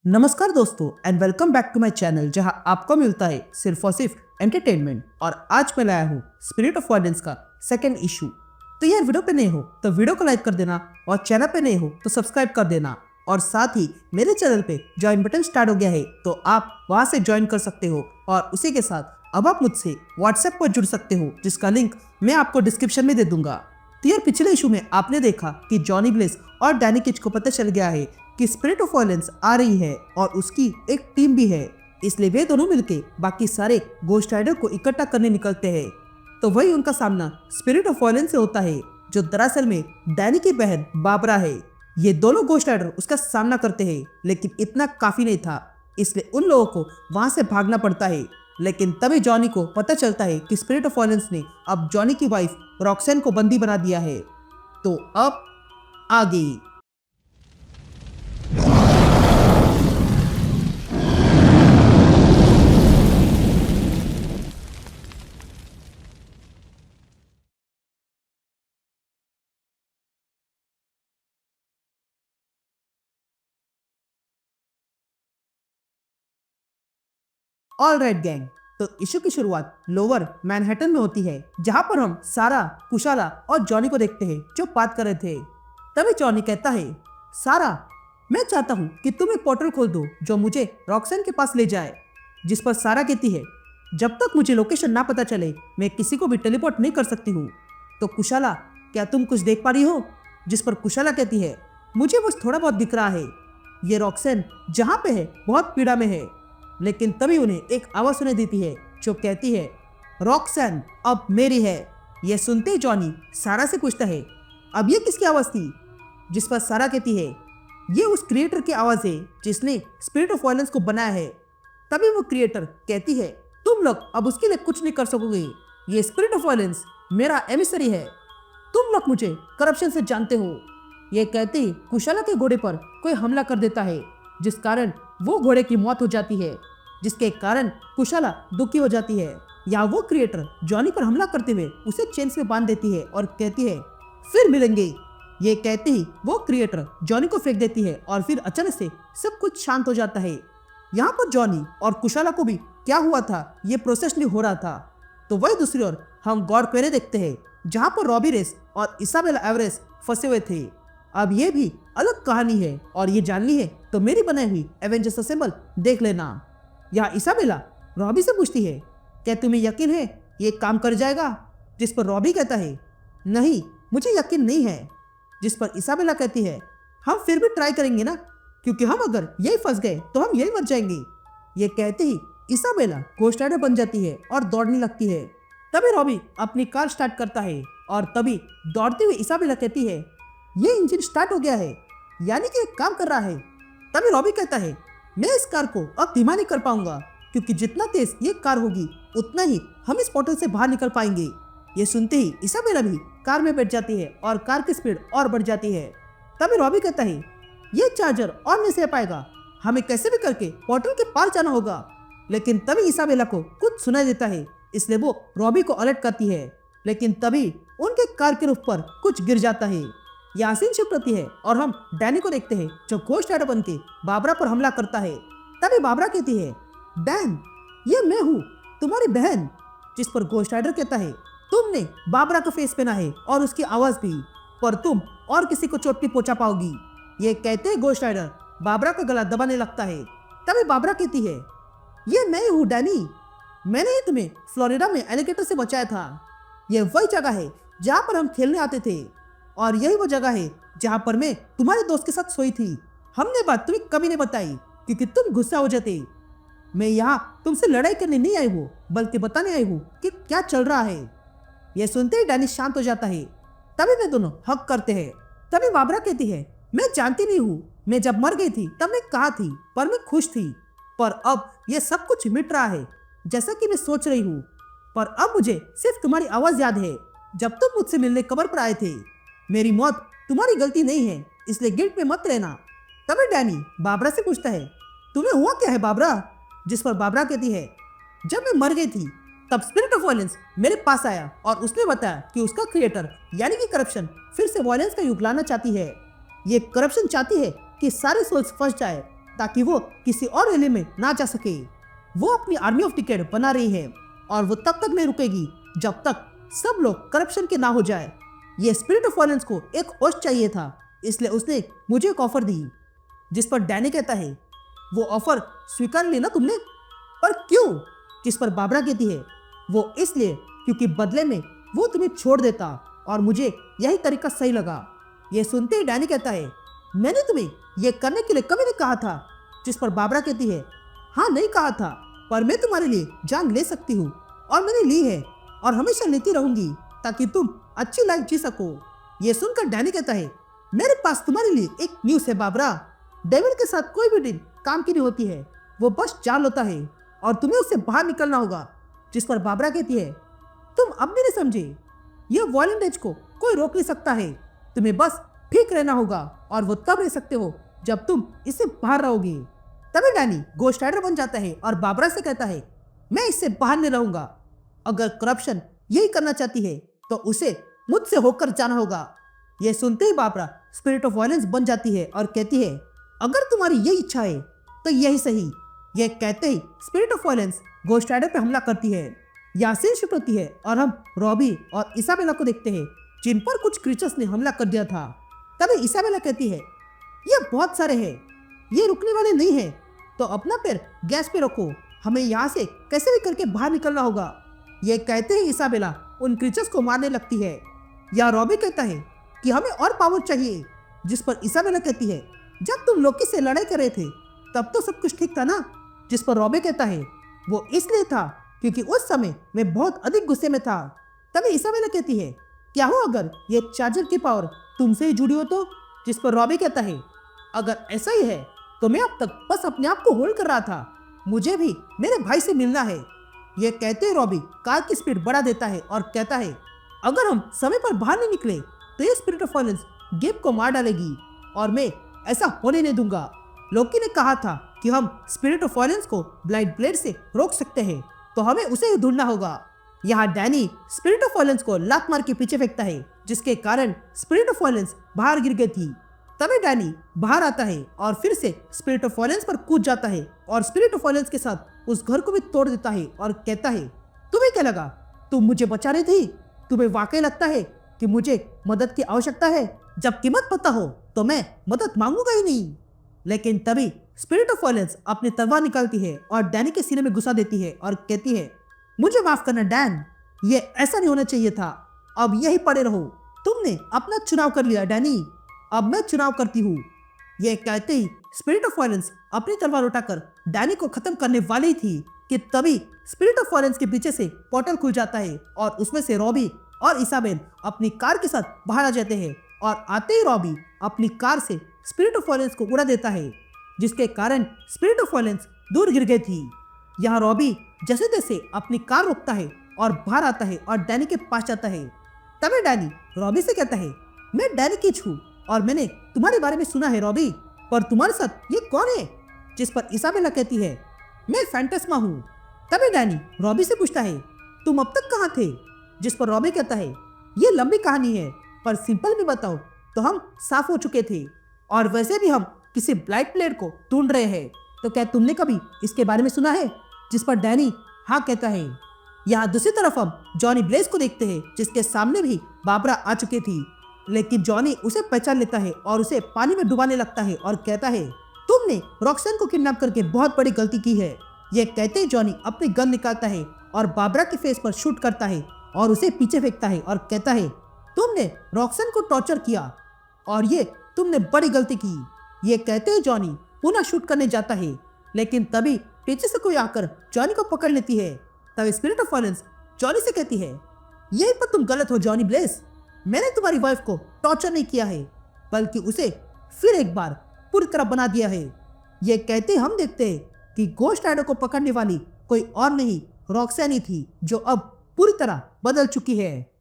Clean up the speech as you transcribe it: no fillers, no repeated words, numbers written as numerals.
नमस्कार दोस्तों and welcome back to my channel जहां आपको मिलता है सिर्फ और सिर्फ एंटरटेनमेंट। और आज मैं लाया हूं स्पिरिट ऑफ वायलेंस का सेकंड इशू। तो यार वीडियो पे नए हो तो वीडियो को लाइक कर देना और चैनल पे नए हो तो सब्सक्राइब कर देना। और साथ ही मेरे चैनल पे ज्वाइन बटन स्टार्ट हो गया है तो आप वहां से ज्वाइन कर सकते हो। और उसी के साथ अब आप मुझसे व्हाट्सएप पर जुड़ सकते हो जिसका लिंक मैं आपको डिस्क्रिप्शन में दे दूंगा। तो यार पिछले इशू में आपने देखा कि जॉनी ब्लेस और डैनी किच को पता चल गया है कि स्पिरिट ऑफ वायलेंस आ रही है और उसकी एक टीम भी है, इसलिए वे दोनों मिलके बाकी सारे घोस्ट राइडर को इकट्ठा करने निकलते हैं। तो वही उनका सामना स्पिरिट ऑफ वायलेंस से होता है जो दरअसल में डैनी की बहन बाबरा है। ये दोनों घोस्ट राइडर उसका सामना करते हैं लेकिन इतना काफी नहीं था, इसलिए उन लोगों को वहां से भागना पड़ता है। लेकिन तभी जॉनी को पता चलता है कि स्पिरिट ऑफ वायलेंस ने अब जॉनी की वाइफ रॉक्सेन को बंदी बना दिया है। तो अब आगे ऑल राइट गैंग, तो इशू की शुरुआत लोअर मैनहट्टन में होती है जहां पर हम सारा, कुशाला और जॉनी को देखते हैं जो बात कर रहे थे। तभी जॉनी कहता है, सारा मैं चाहता हूं कि तुम एक पोर्टल खोल दो जो मुझे रॉक्सेन के पास ले जाए। जिस पर सारा कहती है, जब तक मुझे लोकेशन ना पता चले मैं किसी को भी टेलीपोर्ट नहीं कर सकती हूँ। तो कुशाला, क्या तुम कुछ देख पा रही हो? जिस पर कुशाला कहती है, मुझे बस थोड़ा बहुत दिख रहा है। ये रॉक्सेन जहाँ पे है बहुत पीड़ा में है। लेकिन तभी उन्हें एक आवाज सुनाई देती है जो कहती है, रॉक्सेन अब मेरी है। यह सुनते ही जॉनी सारा से पूछता है, अब ये किसकी आवाज थी? जिस पर सारा कहती है, ये उस क्रिएटर की आवाज है जिसने स्पिरिट ऑफ वायलेंस को बनाया है। तभी वो क्रिएटर कहती है, तुम लोग अब उसके लिए कुछ नहीं कर सकोगे। ये स्पिरिट ऑफ वायलेंस मेरा एमिसरी है। तुम लोग मुझे करप्शन से जानते हो। ये कहते ही कुशाला के घोड़े पर कोई हमला कर देता है जिस कारण वो घोड़े की मौत हो जाती है, जिसके कारण कुशाला दुखी हो जाती है। या वो क्रिएटर जॉनी पर हमला करते हुए उसे चेन में बांध देती है और कहती है, फिर मिलेंगे। ये कहते ही वो क्रिएटर जॉनी को फेंक देती है और फिर अचानक से सब कुछ शांत हो जाता है। यहाँ पर जॉनी और कुशाला को भी क्या हुआ था ये प्रोसेस नहीं हो रहा था। तो वही दूसरी ओर हम गॉड क्वेरे देखते हैं जहाँ पर रॉबी रेस और इसाबेला एवरेस्ट फंसे हुए थे। अब ये भी अलग कहानी है और ये जाननी है तो मेरी बनाई हुई एवेंजर्स असेंबल देख लेना। यहाँ इसाबेला रॉबी से पूछती है, क्या तुम्हें यकीन है ये काम कर जाएगा? जिस पर रॉबी कहता है, नहीं मुझे यकीन नहीं है। जिस पर इसाबेला कहती है, हम फिर भी ट्राई करेंगे ना, क्योंकि हम अगर यही फंस गए तो हम यही मर जाएंगे। ये कहते ही इसाबेला घोस्ट राइडर बन जाती है और दौड़ने लगती है। तभी रॉबी अपनी कार स्टार्ट करता है और तभी दौड़ती हुई इसाबेला कहती है, ये इंजन स्टार्ट हो गया है, यानी कि काम कर रहा है। तभी रॉबी कहता है, मैं इस कार को अब धीमा नहीं कर पाऊंगा, क्योंकि जितना तेज ये कार होगी उतना ही हम इस पोर्टल से बाहर निकल पाएंगे। ये सुनते ही इसाबेला भी कार में बैठ जाती है और कार की स्पीड और बढ़ जाती है। तभी रॉबी कहता है, ये चार्जर और नहीं सह पाएगा, हमें कैसे भी करके पोर्टल के पार जाना होगा। लेकिन तभी इसाबेला को कुछ सुनाई देता है, इसलिए वो रॉबी को अलर्ट करती है। लेकिन तभी उनके कार के रूफ पर कुछ गिर जाता है। यहाँ सीन शिफ्ट होती है और हम डैनी को देखते हैं जो घोस्ट राइडर बन के बाबरा पर हमला करता है। तभी बाबरा कहती है, डैन ये मैं हूँ तुम्हारी बहन। जिस पर घोस्ट राइडर कहता है, तुमने बाबरा का फेस पहना है और उसकी आवाज भी, पर तुम और किसी को चोट नहीं पहुंचा पाओगी। ये कहते हैं घोस्ट राइडर बाबरा का गला दबाने लगता है। तभी बाबरा कहती है, ये मैं हूँ डैनी, मैंने ही तुम्हें फ्लोरिडा में एलिगेटर से बचाया था। ये वही जगह है जहाँ पर हम खेलने आते थे और यही वो जगह है जहाँ पर मैं तुम्हारे दोस्त के साथ सोई थी। हमने बात तुम्हें कभी नहीं बताई क्योंकि तुम गुस्सा हो जाते। मैं यहाँ तुमसे लड़ाई करने नहीं आई हूँ बल्कि बताने आई हूँ कि क्या चल रहा है। यह सुनते ही डैनी शांत हो जाता है। तभी वे दोनों हक करते हैं। तभी बाबरा कहती है, मैं जानती नहीं हूँ मैं जब मर गई थी तब मैं कहाँ थी, पर मैं खुश थी। पर अब यह सब कुछ मिट रहा है जैसा कि मैं सोच रही हूँ। पर अब मुझे सिर्फ तुम्हारी आवाज याद है जब तुम मुझसे मिलने कब्र पर आए थे। मेरी मौत तुम्हारी गलती नहीं है, इसलिए गिल्ट में मत रहना। तभी डैनी बाबरा से पूछता है, तुम्हें हुआ क्या है बाबरा? जिस पर बाबरा कहती है, जब मैं मर गई थी तब स्पिरिट ऑफ वायलेंस मेरे पास आया और उसने बताया कि उसका क्रिएटर यानी कि करप्शन फिर से वायलेंस का युग लाना चाहती है। ये करप्शन चाहती है कि सारे सोल्स फंस जाए ताकि वो किसी और रैली में ना जा सके। वो अपनी आर्मी ऑफ डिकेड बना रही है और वो तब तक नहीं रुकेगी जब तक सब लोग करप्शन के ना हो जाए। ये स्पिरिट ऑफ वायलेंस को एक होस्ट चाहिए था, इसलिए उसने मुझे एक ऑफर दी। जिस पर डैनी कहता है, वो ऑफर स्वीकार लेना तुमने? पर क्यों? जिस पर बाबरा कहती है, वो इसलिए क्योंकि बदले में वो तुम्हें छोड़ देता और मुझे यही तरीका सही लगा। ये सुनते ही डैनी कहता है, मैंने तुम्हें ये करने के लिए कभी नहीं कहा था। जिस पर बाबरा कहती है, हाँ नहीं कहा था, पर मैं तुम्हारे लिए जान ले सकती हूँ और मैंने ली है और हमेशा लेती रहूंगी ताकि तुम अच्छी लाइफ जी सको। ये सुनकर डैनी कहता है, मेरे पास तुम्हारे लिए एक न्यूज़ है बाबरा। डेविड के साथ कोई भी डील काम की नहीं होती है, वो बस जान होता है और तुम्हें उससे बाहर निकलना होगा। जिस पर बाबरा कहती है, तुम अब भी नहीं समझे, यह वायलेंट एज को कोई रोक नहीं सकता है। तुम्हें बस ठीक रहना होगा और वो तब रह सकते हो जब तुम इससे बाहर रहोगे। तभी डैनी घोस्ट राइडर बन जाता है और बाबरा से कहता है, मैं इससे बाहर नहीं रहूंगा। अगर करप्शन यही करना चाहती है तो उसे मुझसे होकर जाना होगा। यह सुनते ही बाबरा स्पिरिट ऑफ वायलेंस बन जाती है और कहती है, अगर तुम्हारी यही इच्छा है तो यही सही। यह कहते ही spirit of violence ghost rider पे हमला करती है। यहाँ सीन शिफ्ट होती है और हम रॉबी और इसाबेला को देखते हैं, जिन पर कुछ क्रीचर्स ने हमला कर दिया था। तभी इसाबेला कहती है, ये बहुत सारे हैं, ये रुकने वाले नहीं हैं, तो अपना पैर गैस पे रखो, हमें यहाँ से कैसे भी करके बाहर निकलना होगा। ये कहते ही इसाबेला उन क्रीचर्स को मारने लगती है। या रॉबी कहता है कि हमें और पावर चाहिए। जिस पर इसाबेला कहती है, जब तुम लोकी से लड़ाई कर रहे थे तब तो सब कुछ ठीक था ना? जिस पर रॉबी कहता है, वो इसलिए था क्योंकि उस समय मैं बहुत अधिक गुस्से में था। तभी इसाबेला कहती है, क्या हो अगर ये चार्जर की पावर तुमसे ही जुड़ी हो तो? जिस पर रॉबी कहता है, अगर ऐसा ही है तो मैं अब तक बस अपने आप को होल्ड कर रहा था, मुझे भी मेरे भाई से मिलना है। ये कहते ही रॉबी कार की स्पीड बढ़ा देता है और कहता है, अगर हम समय पर बाहर नहीं निकले तो ये स्पिरिट ऑफ वायलेंस गेब को मार डालेगी और मैं ऐसा होने नहीं दूंगा। लोकी ने कहा था कि हम स्पिरिट ऑफ वायलेंस को ब्लाइंड ब्लेड से रोक सकते हैं, तो हमें उसे ही ढूंढना होगा। यहाँ डैनी स्पिरिट ऑफ वायलेंस को लात मार के पीछे फेंकता है, जिसके कारण स्पिरिट ऑफ वायलेंस बाहर गिर गई थी। तभी डैनी बाहर आता है और फिर से स्पिरिट ऑफ वायलेंस पर कूद जाता है और स्पिरिट ऑफ वायलेंस के साथ उस घर को भी तोड़ देता है और कहता है, तुम्हें क्या लगा तुम मुझे बचा रही थी? तुम्हें वाकई लगता है कि मुझे मदद की आवश्यकता है? जब कीमत पता हो तो मैं मदद मांगूंगा ही नहीं। लेकिन तभी स्पिरिट ऑफ वायलेंस अपनी तलवार निकालती है और डैनी के सीने में घुसा देती है और कहती है, मुझे माफ करना डैन, ये ऐसा नहीं होना चाहिए था। अब यही पड़े रहो, तुमने अपना चुनाव कर लिया डैनी, अब मैं चुनाव करती हूँ। यह कहते ही स्पिरिट ऑफ वायलेंस अपनी तलवार उठाकर डैनी को खत्म करने वाली थी कि तभी स्पिरिट ऑफ वायलेंस के पीछे से पोर्टल खुल जाता है और उसमें से रॉबी और इसाबेल अपनी कार के साथ बाहर आ जाते हैं और आते ही रॉबी अपनी कार से स्पिरिट ऑफ वायलेंस को उड़ा देता है, जिसके कारण स्पिरिट ऑफ वायलेंस दूर गिर गई थी। यहाँ रॉबी जैसे तैसे अपनी कार रोकता है और बाहर आता है और डैनी के पास जाता है। तभी डैनी रॉबी से कहता है, मैं डैनी की हूँ और मैंने तुम्हारे बारे में सुना है रॉबी, पर तुम्हारे साथ ये कौन है? जिस पर इसाबेला कहती है, मैं फैंटास्मा हूँ। तभी डैनी रॉबी से पूछता है, तुम अब तक कहाँ थे? जिस पर रॉबी कहता है, ये लंबी कहानी है, पर सिंपल भी बताओ तो हम साफ हो चुके थे और वैसे भी हम किसी ब्लाइट प्लेयर को ढूंढ रहे हैं, तो क्या तुमने कभी इसके बारे में सुना है? जिस पर डैनी हाँ कहता है। यहाँ दूसरी तरफ हम जॉनी ब्लेज को देखते हैं, जिसके सामने भी बाबरा आ चुकी थी, लेकिन जॉनी उसे पहचान लेता है और उसे पानी में डुबाने लगता है और कहता है, तुमने रॉक्सन को किडनैप करके बहुत बड़ी गलती की है। यह कहते ही जॉनी अपनी गन निकालता है और बाबरा के फेस पर शूट करता है और उसे पीछे फेंकता है और कहता है, तुमने रॉक्सन को टॉर्चर किया और ये तुमने बड़ी गलती की। ये कहते ही जॉनी पुनः शूट करने जाता है, लेकिन तभी पीछे से कोई आकर जॉनी को पकड़ लेती है। तभी स्पिरिट ऑफ वायलेंस जॉनी से कहती है, यहीं पर तुम गलत हो जॉनी ब्लेस, मैंने तुम्हारी वाइफ को टॉर्चर नहीं किया है, बल्कि उसे फिर एक बार पूरी तरह बना दिया है। ये कहते हम देखते हैं कि घोस्ट राइडर को पकड़ने वाली कोई और नहीं रॉक्सैन ही थी, जो अब पूरी तरह बदल चुकी है।